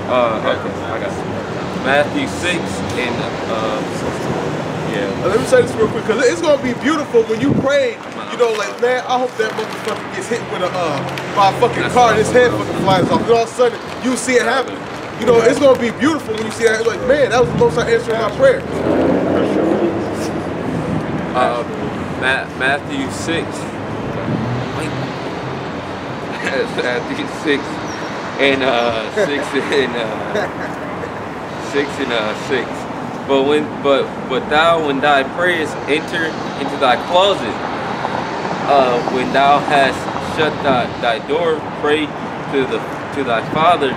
Okay, I got you. Matthew 6 and yeah. Let me say this real quick, because it's gonna be beautiful when you pray. You know, like, man, I hope that motherfucker gets hit with by a fucking car and his head fucking flies off. And all of a sudden, you see it happen. You know, it's gonna be beautiful when you see that. It's like, man, that was the most I answered my prayer. Matthew 6. Matthew 6 and 6 and 6. But thou, when thou prayest, enter into thy closet. When thou hast shut thy door, pray to thy Father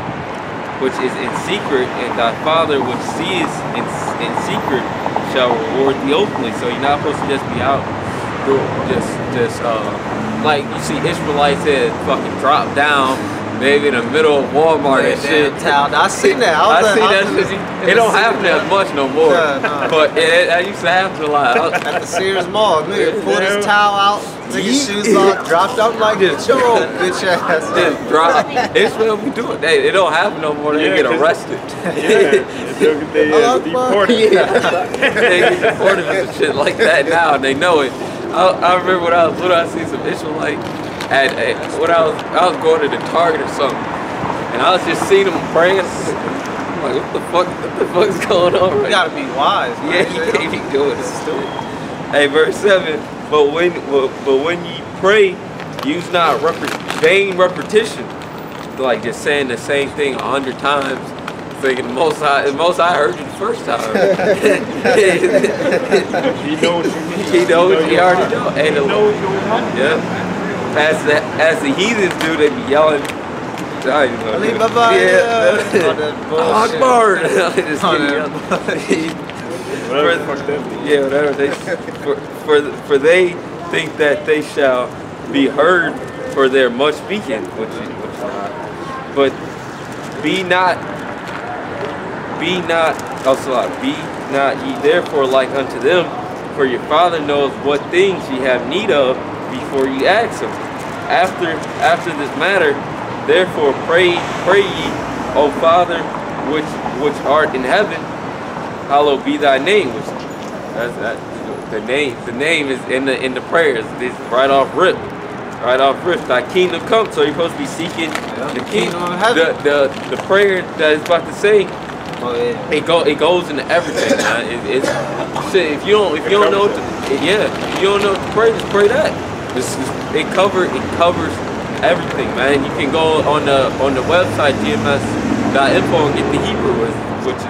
which is in secret, and thy Father which sees in secret shall reward thee openly. So you're not supposed to just be out, just like you see Israelites that fucking drop down. Maybe in the middle of Walmart and shit. I seen that. I seen that shit. It don't happen as much no more. But I used to happen a lot. At the Sears Mall, nigga pulled his towel out, took his shoes off, dropped up like this. Yo, bitch ass. Just drop. It's what we do. It don't happen no more. They get arrested. They deported. They get deported and shit like that now, and they know it. I remember when I was little, I see some Israelite. When I was going to the Target or something, and I was just seeing them praying. I'm like, what the fuck's going on? Right? You gotta be wise. Yeah, you can't be doing this stupid. Hey, verse 7. But when ye pray, use not vain repetition, like just saying the same thing 100 times. Thinking the most I heard you the first time. He knows you need. He knows. He already knows. Hey, yeah. As the heathens do, they be yelling. Akbar. For they think that they shall be heard for their much speaking, which is not. But be not ye therefore like unto them, for your Father knows what things ye have need of before you ask him. After this matter, therefore pray ye, O Father, which art in heaven, hallowed be thy name. The name is in the prayers. It's right off rip. Thy kingdom come. So you're supposed to be seeking the kingdom of heaven. The prayer that is about to say. Oh, yeah. It goes into everything, man. It's shit. If you don't know what to pray, just pray that. It covers everything, man. You can go on the website gms.info and get the Hebrew, which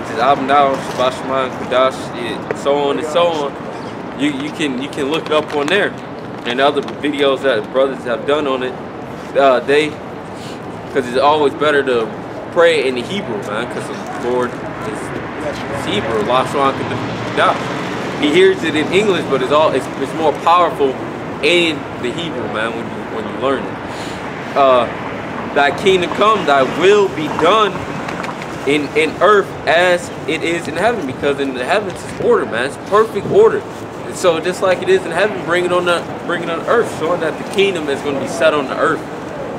is Abnao, Shabbat Shema, Kudash, so on and so on. You can look it up on there, and other videos that brothers have done on it. Because it's always better to pray in the Hebrew, man, because the Lord is Hebrew. Lashon Kudash. He hears it in English, but it's more powerful in the Hebrew, man, when you learn it. Thy kingdom come, thy will be done in earth as it is in heaven, because in the heavens it's order, man. It's perfect order. And so just like it is in heaven, bring it on earth, showing that the kingdom is going to be set on the earth.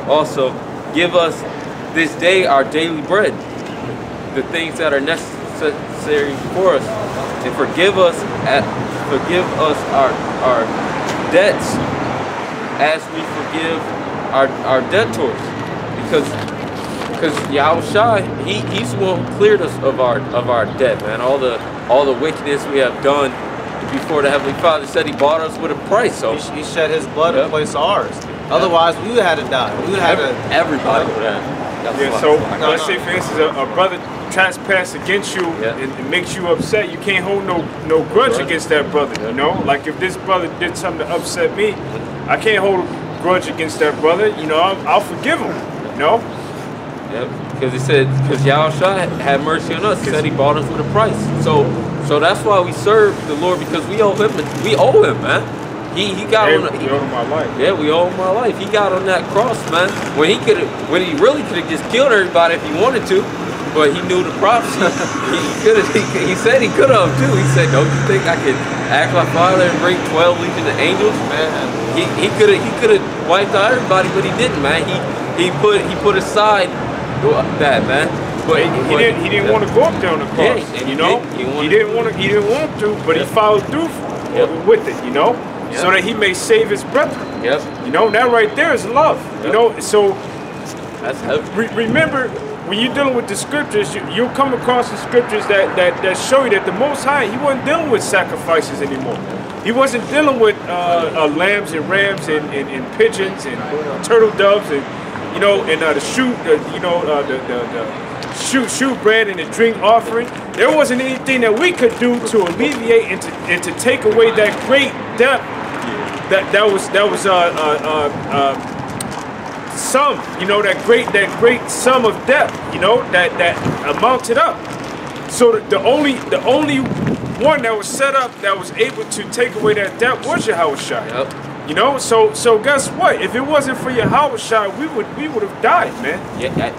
Also, give us this day our daily bread, the things that are necessary for us, and forgive us our debts as we forgive our debtors, because Yahawashi, he's the one who cleared us of our debt, man. All the wickedness we have done before the Heavenly Father said he bought us with a price. So he shed his blood in place of ours. Otherwise, we would have had to die. We would have everybody would have. Yeah, so let's say, for instance, a brother trespass against you and it makes you upset. You can't hold no grudge against that brother, you know? Like if this brother did something to upset me, I can't hold a grudge against that brother, you know? I'll forgive him, you know? Yep, because he said, because Yahawashi had mercy on us. He said he bought us with a price. So that's why we serve the Lord, because we owe him, man. He got on. We owe him our life. Yeah, we owe him our life. He got on that cross, man. When he really could have just killed everybody if he wanted to, but he knew the prophecy. He said he could have too. He said, "Don't you think I could ask my Father and bring 12 legions of angels?" Man, he could have wiped out everybody, but he didn't, man. He put aside that, man. But he didn't want to go up there on the cross. Yeah, you know, he didn't want to, but he followed through with it. You know, so that he may save his brethren. You know, that right there is love. You know, so that's heavy. Remember, when you're dealing with the scriptures, you'll come across the scriptures that show you that the Most High, he wasn't dealing with sacrifices anymore. He wasn't dealing with lambs and rams and pigeons and turtle doves and the shoe bread and the drink offering. There wasn't anything that we could do to alleviate and to take away that great debt that was sum, that great sum of debt, that amounted up. So the only one that was set up that was able to take away that debt was Yahawashi. So guess what? If it wasn't for Yahawashi, we would have died, man.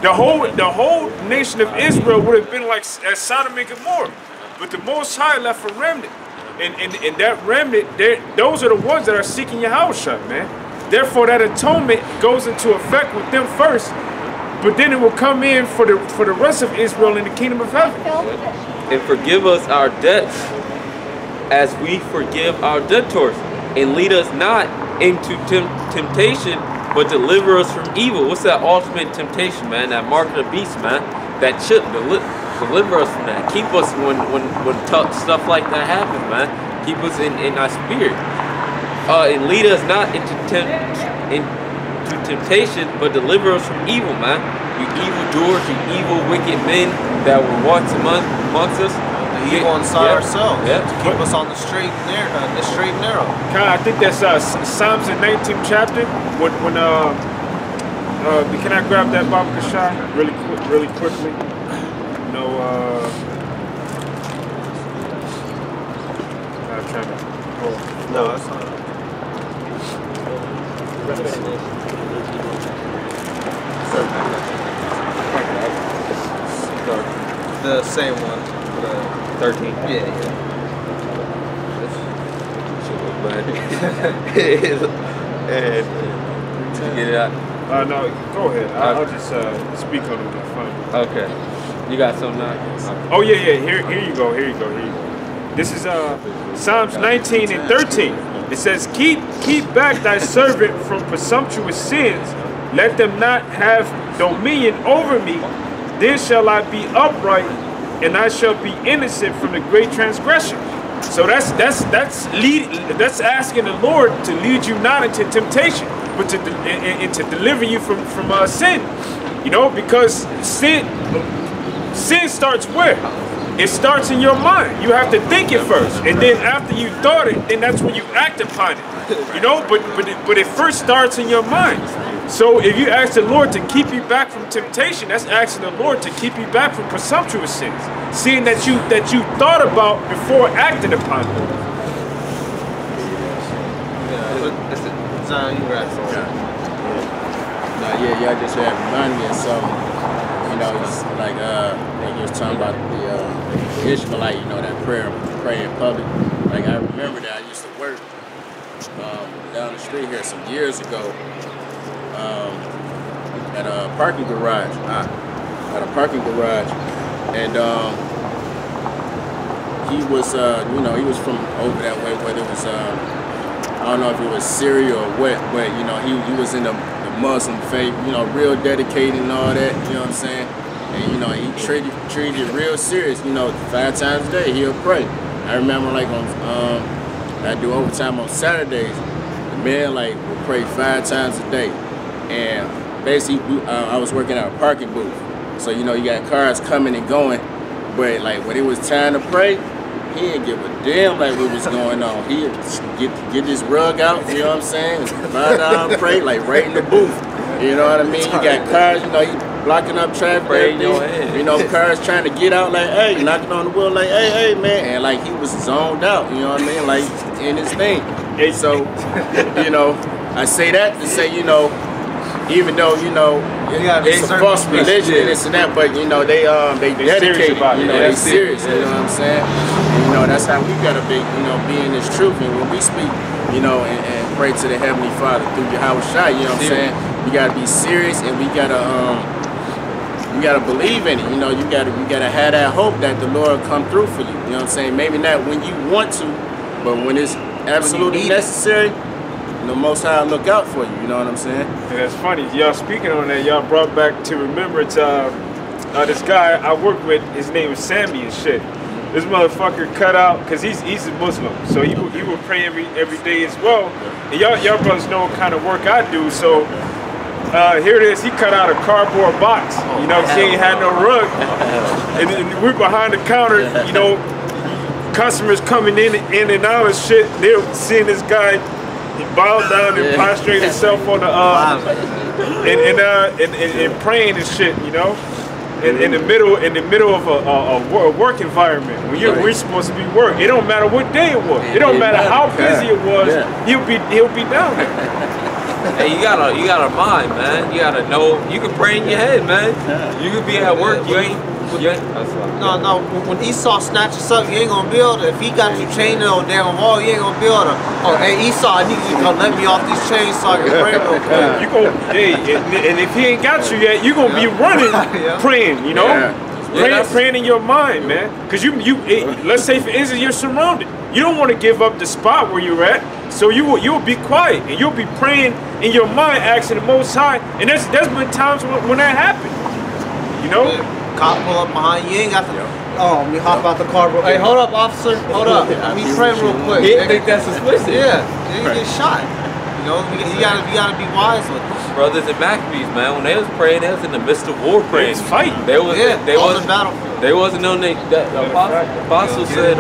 The whole nation of Israel would have been like as Sodom and Gomorrah. But the Most High left a remnant. And that remnant, those are the ones that are seeking Yahawashi, man. Therefore, that atonement goes into effect with them first, but then it will come in for the rest of Israel in the kingdom of heaven. And forgive us our debts as we forgive our debtors. And lead us not into temptation, but deliver us from evil. What's that ultimate temptation, man? That mark of the beast, man. That should deliver us from that. Keep us when tough stuff like that happens, man. Keep us in our spirit. And lead us not into temptation, but deliver us from evil, man. You evildoers, you evil, wicked men that were once amongst us. Evil inside ourselves to keep us on the straight and narrow. I think that's Psalms the 19th chapter. When can I grab that Baba Kashai really quickly? I'm trying to. No, that's not. The same one. 13. Yeah. And to get it out. No, go ahead. I'll just speak on it fine. Okay. You got something now? Oh yeah. Here you go. This is Psalms 19 and 13. It says, keep back thy servant from presumptuous sins. Let them not have dominion over me. Then shall I be upright, and I shall be innocent from the great transgression. So that's asking the Lord to lead you not into temptation, but to deliver you from sin. Because sin starts where? It starts in your mind. You have to think it first, and then after you thought it, then that's when you act upon it. But it first starts in your mind. So if you ask the Lord to keep you back from temptation, that's asking the Lord to keep you back from presumptuous sins, seeing that you thought about before acting upon it. Y'all just had reminded me of something. It's like when you was talking about the Ishmaelite, that pray in public. Like I remember that I used to work down the street here some years ago. At a parking garage. And he was, he was from over that way, whether it was, I don't know if it was Syria or what, but he was in the Muslim faith, real dedicated and all that. You know what I'm saying? And he treated it real serious. 5 times a day he'll pray. I remember like I do overtime on Saturdays. The man would pray 5 times a day. And basically, I was working at a parking booth. So, you got cars coming and going. But, when it was time to pray, he didn't give a damn what was going on. He'd get this rug out, you know what I'm saying? Lie down and pray, right in the booth. You know what I mean? You got cars, he blocking up traffic, everything. Cars trying to get out, hey, knocking on the wheel, hey, man. And, he was zoned out, you know what I mean? In his thing. So, I say that to say, even though it's a false religion and this and that, but they dedicated, they serious. You know what I'm saying? And, that's how we gotta be, be in this truth. And when we speak, and pray to the Heavenly Father through Yahawashi, you know what I'm saying? We gotta be serious, and we gotta you gotta believe in it. You know, you gotta have that hope that the Lord will come through for you. You know what I'm saying? Maybe not when you want to, but when it's absolutely necessary, the Most High will look out for you. You know what I'm saying? And that's funny. Y'all speaking on that, y'all brought back to remembrance this guy I work with. His name is Sammy and shit. This motherfucker cut out, because he's a Muslim, so he would pray every day as well. And y'all brothers know what kind of work I do, so here it is, he cut out a cardboard box, you know, because he ain't had no rug. And we're behind the counter, you know, customers coming in and out and shit, they're seeing this guy, he bowed down and prostrate himself on the, and praying and shit, you know. In the middle of a work environment, when we're supposed to be working, it don't matter what day it was. It don't matter how busy it was. He'll be down there. Hey, you got a mind, man. You gotta know. You can pray in your head, man. You could be at work. You ain't. No. When Esau snatches something, you ain't gonna be able to. If he got you chained on damn wall, you ain't gonna be able to. Oh, hey Esau, I need you to come let me off these chains so I can pray real quick. You go, and if he ain't got you yet, you gonna be running, praying. You know, praying in your mind, man. Cause let's say for instance you're surrounded. You don't want to give up the spot where you're at, so you'll be quiet and you'll be praying in your mind, asking the Most High. And there's been times when that happened. You know. Cop pull up behind you, ain't got to. Oh, let me hop out the car, bro. Hey, hold up, officer. Hold up. Let me pray real quick. He didn't think that's suspicious. Yeah, you get shot. You know, you gotta be wise with this. Brothers and Maccabees, man, when they was praying, they was in the midst of war praying. They was fighting. They was on the battlefield. They wasn't on the apostle said,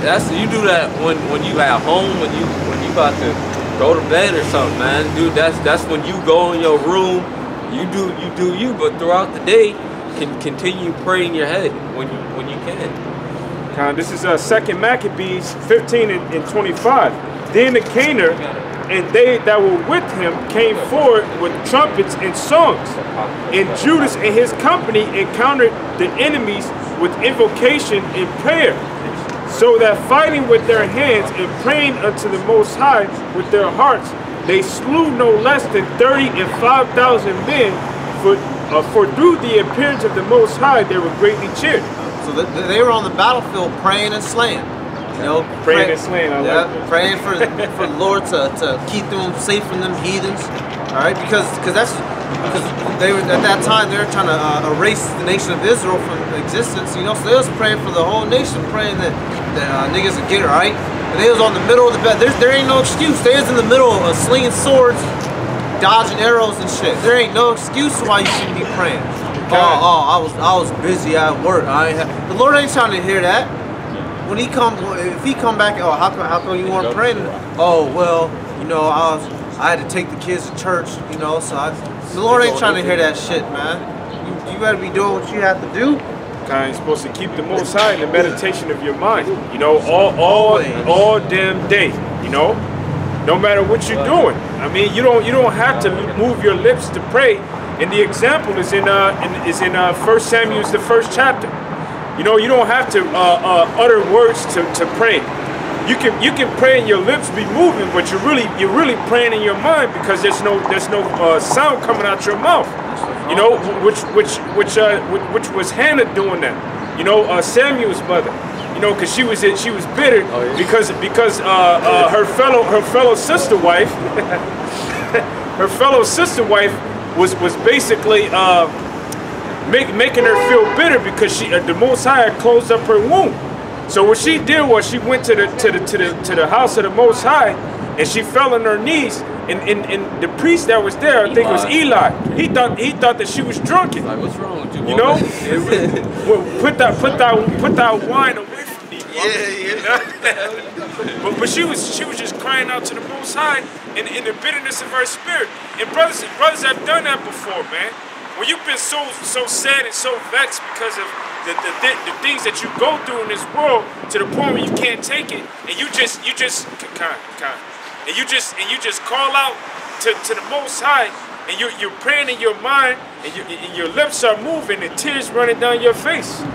that's you do that when you at home, when you about to go to bed or something, man. Dude, that's when you go in your room. You do you, but throughout the day, can continue praying in your head when you can. This is 2 Maccabees 15 and 25. Then the Canaan and they that were with him came forward with trumpets and songs. And Judas and his company encountered the enemies with invocation and prayer. So that fighting with their hands and praying unto the Most High with their hearts, they slew no less than 30 and 5,000 men, for through the appearance of the Most High they were greatly cheered. So they were on the battlefield praying and slaying. You know, praying and slaying. I like that. Praying for the Lord to keep them safe from them heathens. All right, because they were at that time they were trying to erase the nation of Israel from existence. You know, so they was praying for the whole nation, praying that niggas would get it right. And they was on the middle of the bed. There ain't no excuse. They was in the middle of slinging swords, dodging arrows and shit. There ain't no excuse why you shouldn't be praying. Okay. I was busy at work. The Lord ain't trying to hear that. When if he come back, how come you weren't praying? Oh well, you know I had to take the kids to church, you know. So the Lord ain't trying to hear that shit, man. You better be doing what you have to do. You're supposed to keep the Most High in the meditation of your mind. You know, all damn day. You know, no matter what you're doing. I mean, you don't have to move your lips to pray. And the example is in 1 Samuel, the 1st chapter. You know, you don't have to utter words to pray. You can pray and your lips be moving, but you're really praying in your mind because there's no sound coming out your mouth. You know, which was Hannah doing that. You know, Samuel's mother. You know, because she was bitter because her fellow sister wife was basically making her feel bitter because the Most High had closed up her womb. So what she did was she went to the house of the Most High and she fell on her knees. And the priest that was there, I think it was Eli. He thought that she was drunken. Like, what's wrong with you? You know, put that wine away from me. Yeah. But she was just crying out to the Most High in the bitterness of her spirit. And brothers have done that before, man. When you've been so sad and so vexed because of the things that you go through in this world to the point where you can't take it, and you just call out to the Most High, and you're praying in your mind, and your lips are moving, and tears running down your face. You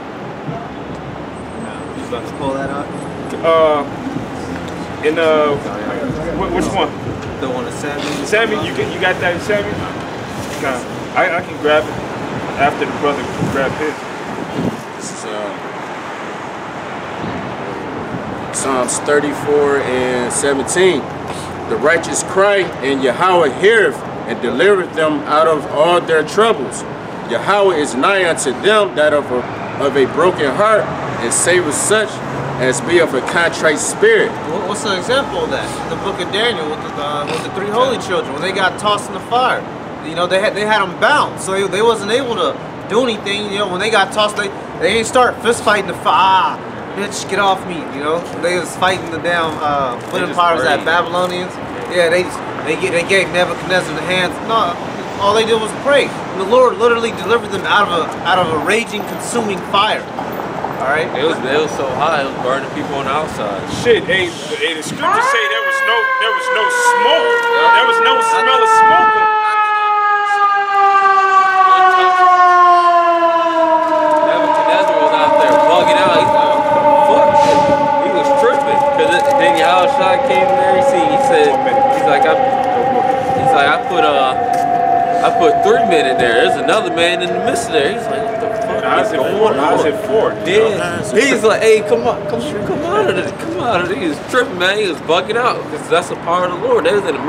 about to pull that out? Which one? The one of Sammy. Sammy, you got that in Sammy? I can grab it. after the brother grabbed his. This is Psalms 34 and 17. The righteous cry, and Yahweh heareth, and delivereth them out of all their troubles. Yahweh is nigh unto them that of a broken heart, and saveth such as be of a contrite spirit. What's an example of that? The book of Daniel with the three holy children, when they got tossed in the fire. You know, they had them bound, so they wasn't able to do anything. You know, when they got tossed, they ain't start fist fighting the fire. Bitch, get off me! You know, they was fighting the damn what empires that Babylonians. Yeah, they gave Nebuchadnezzar the hands. No, all they did was pray. And the Lord literally delivered them out of a raging, consuming fire. All right. It was so high, it was burning people on the outside. Shit, hey, the scriptures say there was no smoke. There was no smell of smoke. Nebuchadnezzar was out there bugging out. He's like, fuck this. He was tripping. Cause then Yahawashi came there. He said, I put 3 men in there. There's another man in the midst of there. He's like, what the fuck? How's it 4? Yeah. He's like, hey, come out of this. He was tripping, man. He was bugging out because that's a part of the Lord. They was in the middle.